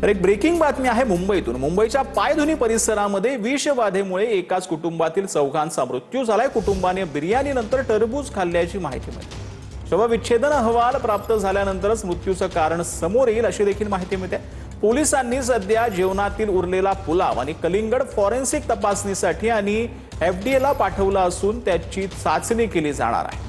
तर एक ब्रेकिंग बातमी आहे मुंबईतून। मुंबईच्या पायधुनी परिसरामध्ये विषबाधेमुळे एकाच कुटुंबातील चौघांचा मृत्यू झालाय। कुटुंबाने बिर्याणीनंतर टरबूज खाल्ल्याची माहिती मिळते। शवविच्छेदन अहवाल प्राप्त झाल्यानंतरच मृत्यूचं कारण समोर येईल अशी देखील माहिती मिळते। पोलिसांनी सध्या जेवणातील उरलेला पुलाव आणि कलिंगड फॉरेन्सिक तपासणीसाठी आणि FDA ला पाठवला असून त्याची चाचणी केली जाणार आहे।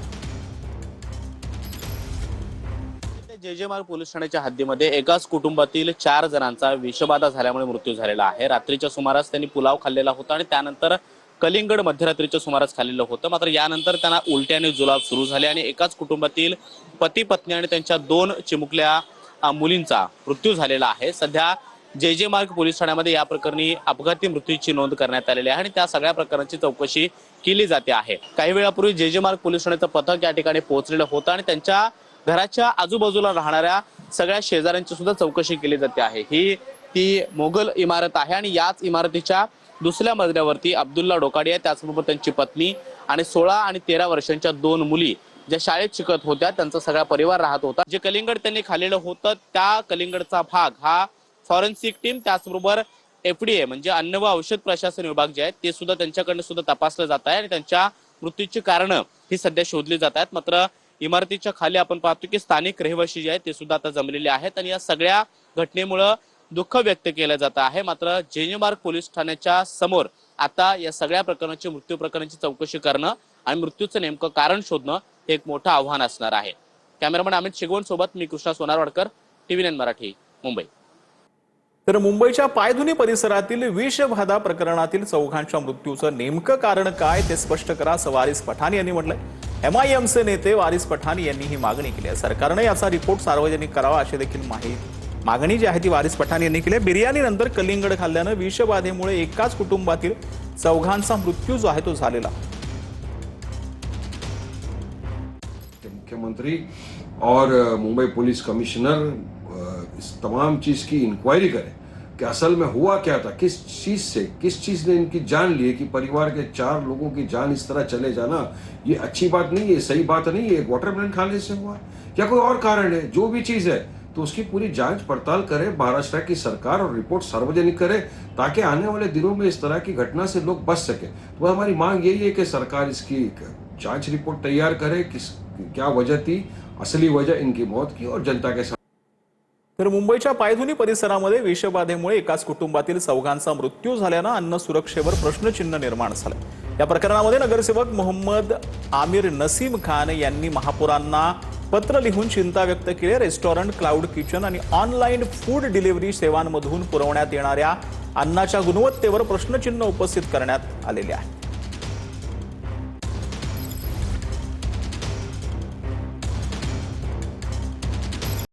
जे मार्ग पोलीस ठाण्याच्या हद्दीमध्ये एकाच कुटुंबातील 4 जणांचा विषबाधा झाल्यामुळे मृत्यू झालेला आहे। रात्रीच्या सुमारास त्यांनी पुलाव खाल्लेला होता आणि त्यानंतर कलिंगड मध्यरात्रीच्या सुमारास खाल्लेलं होतं। मात्र यानंतर त्यांना उलटी आणि जुलाब सुरू झाले आणि एकाच कुटुंबातील पती पत्नी आणि त्यांच्या 2 चिमुकल्या मुलींचा मृत्यू झालेला आहे। सध्या जे मार्ग पोलीस ठाण्यामध्ये या प्रकरणी अपघाती मृत्यूची नोंद करण्यात आलेली आहे आणि त्या सगळ्या प्रकरणाची चौकशी केली जाते आहे। काही वेळापूर्वी जे मार्ग पोलीस ठाण्याचं पथक या ठिकाणी पोहोचलेलं होतं आणि त्यांच्या घराच्या आजूबाजूला राहणाऱ्या सगळ्या शेजाऱ्यांची सुद्धा चौकशी केली जाते आहे। ही ती मोगल इमारत आहे आणि याच इमारतीच्या दुसऱ्या मजल्यावरती अब्दुल्ला डोकाडी आहे, त्याचबरोबर त्यांची पत्नी आणि 16 आणि 13 वर्षांच्या 2 मुली ज्या शाळेत शिकत होत्या, त्यांचा सगळा परिवार राहत होता। जे कलिंगड त्यांनी खाल्लेलं होतं त्या कलिंगडचा भाग हा फॉरेन्सिक टीम त्याचबरोबर FDA म्हणजे अन्न व औषध प्रशासन विभाग जे आहे ते सुद्धा त्यांच्याकडनं सुद्धा तपासलं जात आहे आणि त्यांच्या मृत्यूची कारणं ही सध्या शोधली जात आहेत। मात्र इमारतीच्या खाली आपण पाहतो की स्थानिक रहिवासी जे आहेत ते सुद्धा आता जमलेले आहेत आणि या सगळ्या घटनेमुळे दुःख व्यक्त केलं जात आहे। मात्र जे मार्ग पोलीस ठाण्याच्या समोर आता या सगळ्या प्रकरणाची मृत्यू प्रकरणाची चौकशी करणं आणि मृत्यूचं नेमकं कारण शोधणं हे एक मोठं आव्हान असणार आहे। कॅमेरामन अमित शिगवण सोबत मी कृष्णा सोनारवाडकर, TV9 मराठी, मुंबई। तर मुंबईच्या पायधुनी परिसरातील विषबाधा प्रकरणातील चौघांच्या मृत्यूचं नेमकं कारण काय ते स्पष्ट करा, असं वारिस पठाण यांनी म्हटलंय। MIMचे नेते वारिस पठाण यांनी ही मागणी केली आहे। सरकारने याचा रिपोर्ट सार्वजनिक करावा अशी देखील मागणी जी आहे ती वारिस पठाण यांनी केली आहे। बिर्याणीनंतर कलिंगड खाल्ल्यानं विषबाधेमुळे एकाच कुटुंबातील चौघांचा मृत्यू जो आहे तो झालेला। मुख्यमंत्री और मुंबई पुलिस कमिश्नर इस तमाम चीज की इंक्वायरी करें कि असल में हुआ क्या था, किस चीज ने इनकी जान ली है कि परिवार के 4 लोगों की जान इस तरह चले जाना ये अच्छी बात नहीं है, सही बात नहीं है। वाटरमेलन खाने से हुआ या कोई और कारण है, जो भी चीज है तो उसकी पूरी जांच पड़ताल करे महाराष्ट्र की सरकार और रिपोर्ट सार्वजनिक करे ताकि आने वाले दिनों में इस तरह की घटना से लोग बच सके। तो हमारी मांग यही है कि सरकार इसकी जांच रिपोर्ट तैयार करे कि क्या वजह थी, असली वजह इनकी मौत की और जनता के। तर मुंबईच्या पायधुनी परिसरामध्ये विषबाधेमुळे एकाच कुटुंबातील चौघांचा मृत्यू झाल्यानं अन्न सुरक्षेवर प्रश्नचिन्ह निर्माण झालं। या प्रकरणामध्ये नगरसेवक मोहम्मद आमिर नसीम खान यांनी महापौरांना पत्र लिहून चिंता व्यक्त केली। रेस्टॉरंट, क्लाउड किचन आणि ऑनलाईन फूड डिलिव्हरी सेवांमधून पुरवण्यात येणाऱ्या अन्नाच्या गुणवत्तेवर प्रश्नचिन्ह उपस्थित करण्यात आलेले आहे।